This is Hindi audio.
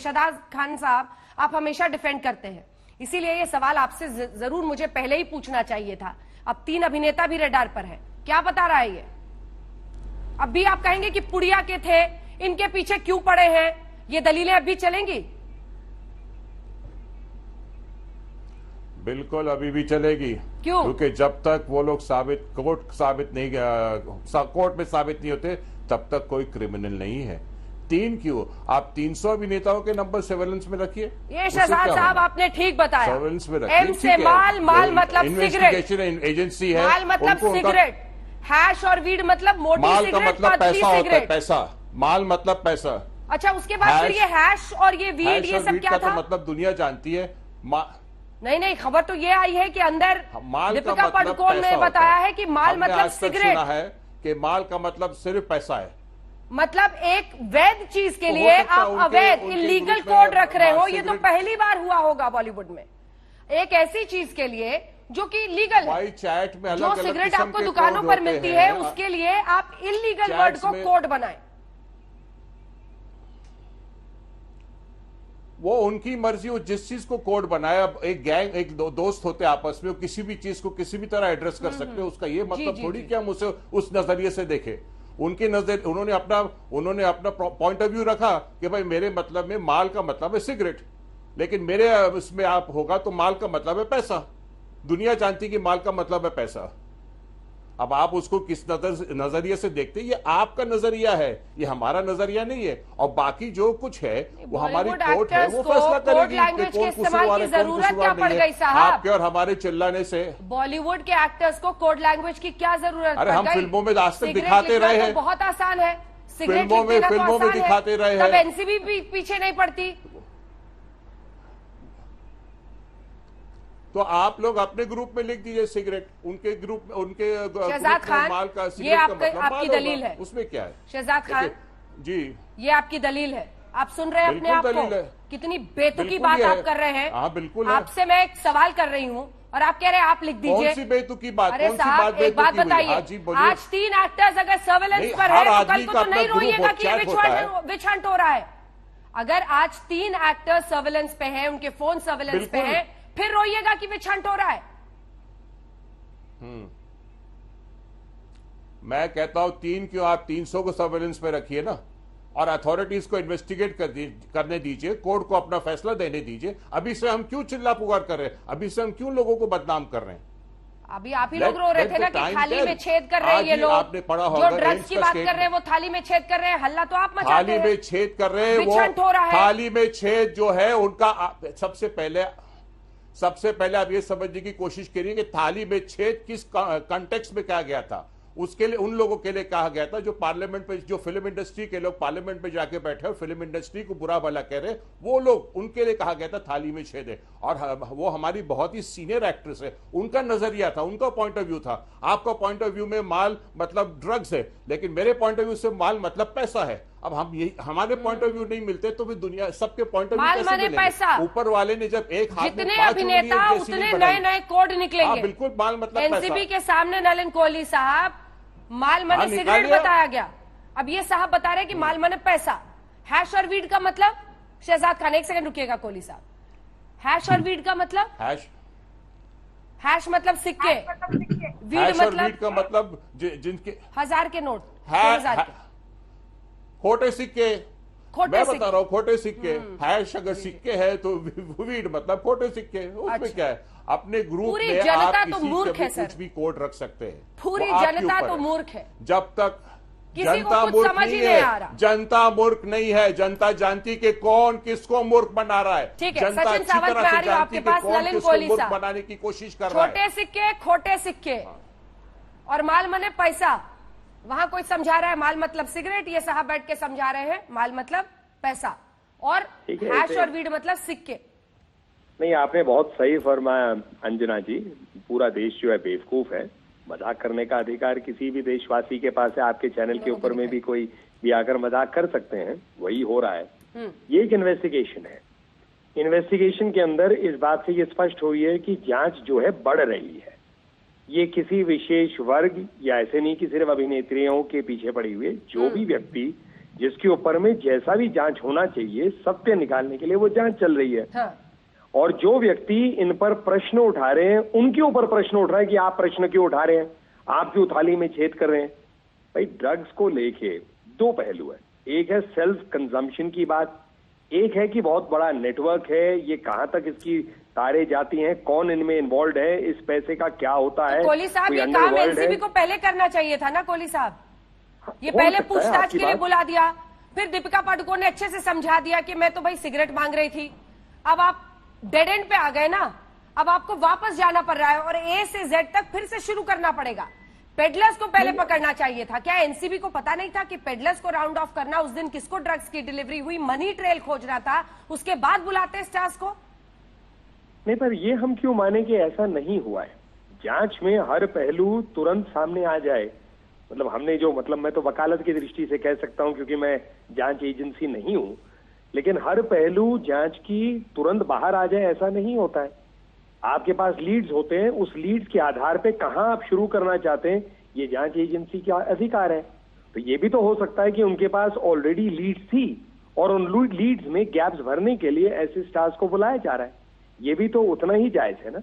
शहजाद खान साहब आप हमेशा डिफेंड करते हैं, इसीलिए ये सवाल आपसे जरूर मुझे पहले ही पूछना चाहिए था। अब 3 अभिनेता भी रडार पर है, क्या बता रहा है ये? अब भी आप कहेंगे कि पुड़िया के थे, इनके पीछे क्यों पड़े हैं, ये दलीलें अब भी चलेंगी? बिल्कुल अभी भी चलेगी। क्यों? क्योंकि जब तक वो लोग कोर्ट में साबित नहीं होते तब तक कोई क्रिमिनल नहीं है। 3 क्यों? आप 300 अभिनेताओं के नंबर सर्वेलेंस में रखिए। ये शहजाद साहब आपने ठीक बताया, सर्वेलेंस में रखिए। एम से माल, माल मतलब सिगरेट, इन्वेस्टिगेशन एजेंसी है, माल मतलब सिगरेट, हैश और वीड मतलब मोटी माल का सिगरेट, मतलब पतली पैसा होता है, सिगरेट। पैसा, माल मतलब पैसा। अच्छा, उसके बाद फिर ये हैश और ये वीड, ये सब क्या था? मतलब दुनिया जानती है। नहीं, खबर तो ये आई है कि अंदर दीपिका पादुकोण ने बताया है कि माल मतलब सिगरेट। सुना है कि माल का मतलब सिर्फ पैसा है। मतलब एक वैध चीज के लिए आप अवैध इलीगल कोड रख रहे हो, ये तो पहली बार हुआ होगा बॉलीवुड में। एक ऐसी चीज के लिए जो कि लीगल है, चैट में जो सिगरेट आपको दुकानों पर मिलती है, उसके लिए आप इलीगल वर्ड को कोड बनाएं। वो उनकी मर्जी, वो जिस चीज को कोड बनाया। एक गैंग, एक दोस्त होते आपस में, वो किसी भी चीज को किसी भी तरह एड्रेस कर सकते हैं। उसका ये मतलब थोड़ी कि हम उसे उस नजरिए से देखें। उनकी नजर, उन्होंने अपना पॉइंट ऑफ व्यू रखा कि भाई मेरे मतलब में माल का मतलब है सिगरेट, लेकिन मेरे इसमें आप होगा तो माल का मतलब है पैसा। दुनिया जानती कि माल का मतलब है पैसा। अब आप उसको किस नजरिए से देखते हैं, ये आपका नजरिया है, ये हमारा नजरिया नहीं है। और बाकी जो कुछ है वो हमारी कोर्ट है, वो फैसला करेगी कि कौन कसूरवार है, कौन कसूरवार नहीं है। आपके और हमारे चिल्लाने से बॉलीवुड के एक्टर्स को कोड लैंग्वेज की क्या जरूरत? अरे हम फिल्मों में आज तक दिखाते रहे हैं, बहुत आसान है। फिल्मों में दिखाते रहे हैं, तब एनसीबी पीछे नहीं पड़ती। तो आप लोग अपने ग्रुप में लिख दीजिए सिगरेट, उनके ग्रुप में, उनके शहजाद खान, माल का सिगरेट ये का मतलब आपकी दलील है, उसमें क्या है? शहजाद खान जी, ये आपकी दलील है। आप सुन रहे हैं अपने आप को? कितनी बेतुकी बात आप कर रहे हैं। हाँ बिल्कुल। आपसे मैं एक सवाल कर रही हूँ और आप कह रहे हैं आप लिख दीजिए। कौन सी बेतुकी बात? अरे साहब एक बात बताइए, आज 3 एक्टर्स अगर सर्वेलेंस पर है तो कल को तो नहीं रोइएगा कि ये विच हंट हो रहा है। अगर आज 3 एक्टर्स सर्वेलेंस पे हैं, उनके फोन सर्वेलेंस पे हैं, फिर रोइएगा कि विच हंट हो रहा है। मैं कहता हूं 3 क्यों, आप 300 को सर्वेलेंस पे रखिए ना, और अथॉरिटीज को इन्वेस्टिगेट करने दीजिए, कोर्ट को अपना फैसला देने दीजिए। अभी से हम क्यों चिल्ला पुकार कर रहे हैं? अभी से हम क्यों लोगों को बदनाम कर रहे हैं? अभी आप ही लोग रो रहे थे ना कि थाली में छेद कर रहे हैं ये लोग। आपने पढ़ा होगा, जो ड्रग्स की बात कर रहे हैं वो थाली में छेद कर रहे हैं, हल्ला तो आप मचाते हैं। थाली में छेद कर रहे हैं, वो थाली में छेद जो है उनका सबसे पहले आप ये समझने की कोशिश करिए कि थाली में छेद किस कॉन्टेक्स्ट में कहा गया था। उसके लिए उन लोगों के लिए कहा गया था जो पार्लियामेंट पे, जो फिल्म इंडस्ट्री के लोग पार्लियामेंट पे जाके बैठे और फिल्म इंडस्ट्री को बुरा भला कह रहे, वो लोग, उनके लिए कहा गया था थाली में छेद है। और वो हमारी बहुत ही सीनियर एक्ट्रेस है, उनका नजरिया था, उनका पॉइंट ऑफ व्यू था। आपका पॉइंट ऑफ व्यू में माल मतलब ड्रग्स है, लेकिन मेरे पॉइंट ऑफ व्यू से माल मतलब पैसा है। अब हम यही, हमारे पॉइंट ऑफ व्यू नहीं मिलते तो फिर दुनिया सबके पॉइंट ऑफ व्यू कैसे मिलेंगे? ऊपर वाले ने जब एक हाथ में 5 अभिनेता उतने नए नए कोड निकलेंगे। बिल्कुल, माल मतलब एनसीबी के सामने नलिन कोहली साहब, माल मने सिगरेट बताया गया। अब ये साहब बता रहे हैं कि माल मने पैसा। हैश और वीड का मतलब? शहजाद खान एक सेकंड रुकिएगा कोहली साहब। हैश और वीड का मतलब? हैश मतलब सिक्के, वीड मतलब जिनके 1000 के नोट, खोटे सिक्के। मैं बता रहा हूँ, खोटे सिक्के। हैश अगर सिक्के है तो वीड मतलब खोटे सिक्के। उसमें क्या है? अपने ग्रुप में आप किसी के कुछ भी कोड रख सकते हैं। पूरी जनता तो मूर्ख है। जब तक जनता मूर्ख नहीं है, जनता मूर्ख नहीं है, जनता जानती कि कौन किसको मूर्ख बना रहा है। जनता अच्छी तरह से जानती कि कौन किसको मूर्ख बनाने की कोशिश कर रहा है। छोटे सिक्के, खोटे सिक्के और माल मने पैसा। वहां कोई समझा रहा है माल मतलब सिगरेट, ये साहब बैठ के समझा रहे हैं माल मतलब पैसा, और हैश और वीड मतलब सिक्के। नहीं, आपने बहुत सही फरमाया अंजना जी। पूरा देश जो है बेवकूफ है। मजाक करने का अधिकार किसी भी देशवासी के पास है। आपके चैनल के ऊपर में भी कोई भी आकर मजाक कर सकते हैं, वही हो रहा है। ये एक इन्वेस्टिगेशन है। इन्वेस्टिगेशन के अंदर इस बात से ये स्पष्ट हुई है कि जांच जो है बढ़ रही है। ये किसी विशेष वर्ग या ऐसे नहीं कि सिर्फ अभिनेत्रियों के पीछे पड़ी हुई है। जो भी व्यक्ति जिसके ऊपर में जैसा भी जांच होना चाहिए सत्य निकालने के लिए वो जांच चल रही है। हाँ। और जो व्यक्ति इन पर प्रश्न उठा रहे हैं उनके ऊपर प्रश्न उठ रहा है कि आप प्रश्न क्यों उठा रहे हैं, आप क्यों थाली में छेद कर रहे हैं। भाई ड्रग्स को लेके दो पहलू है, एक है सेल्फ कंजम्पशन की बात, एक है कि बहुत बड़ा नेटवर्क है, ये कहां तक इसकी तारें जाती हैं, कौन इनमें इन्वॉल्व है, इस पैसे का क्या होता है। तो कोहली साहब कोई ये काम अंडरवर्ल्ड एनसीबी है। को पहले करना चाहिए था ना कोहली साहब, ये हो पहले सकता है पूछताछ आपकी के लिए बात। बुला दिया, फिर दीपिका पादुकोण ने अच्छे से समझा दिया कि मैं तो भाई सिगरेट मांग रही थी। अब आप डेड एंड पे आ गए ना, अब आपको वापस जाना पड़ रहा है और ए से जेड तक फिर से शुरू करना पड़ेगा। पेडलर्स को पहले पकड़ना चाहिए था। क्या एनसीबी को पता नहीं था कि पेडलर्स को राउंड ऑफ करना, उस दिन किसको ड्रग्स की डिलीवरी हुई, मनी ट्रेल खोजना था, उसके बाद बुलाते स्टार्स को? नहीं, पर ये हम क्यों माने कि ऐसा नहीं हुआ है। जांच में हर पहलू तुरंत सामने आ जाए, मतलब हमने जो, मतलब मैं तो वकालत की दृष्टि से कह सकता हूं क्योंकि मैं जांच एजेंसी नहीं हूं, लेकिन हर पहलू जांच की तुरंत बाहर आ जाए ऐसा नहीं होता है। आपके पास लीड्स होते हैं, उस लीड्स के आधार पे कहां आप शुरू करना चाहते हैं ये जांच एजेंसी का अधिकार है। तो ये भी तो हो सकता है कि उनके पास ऑलरेडी लीड्स थी और उन लीड्स में गैप्स भरने के लिए ऐसे स्टार्स को बुलाया जा रहा है, ये भी तो उतना ही जायज है ना।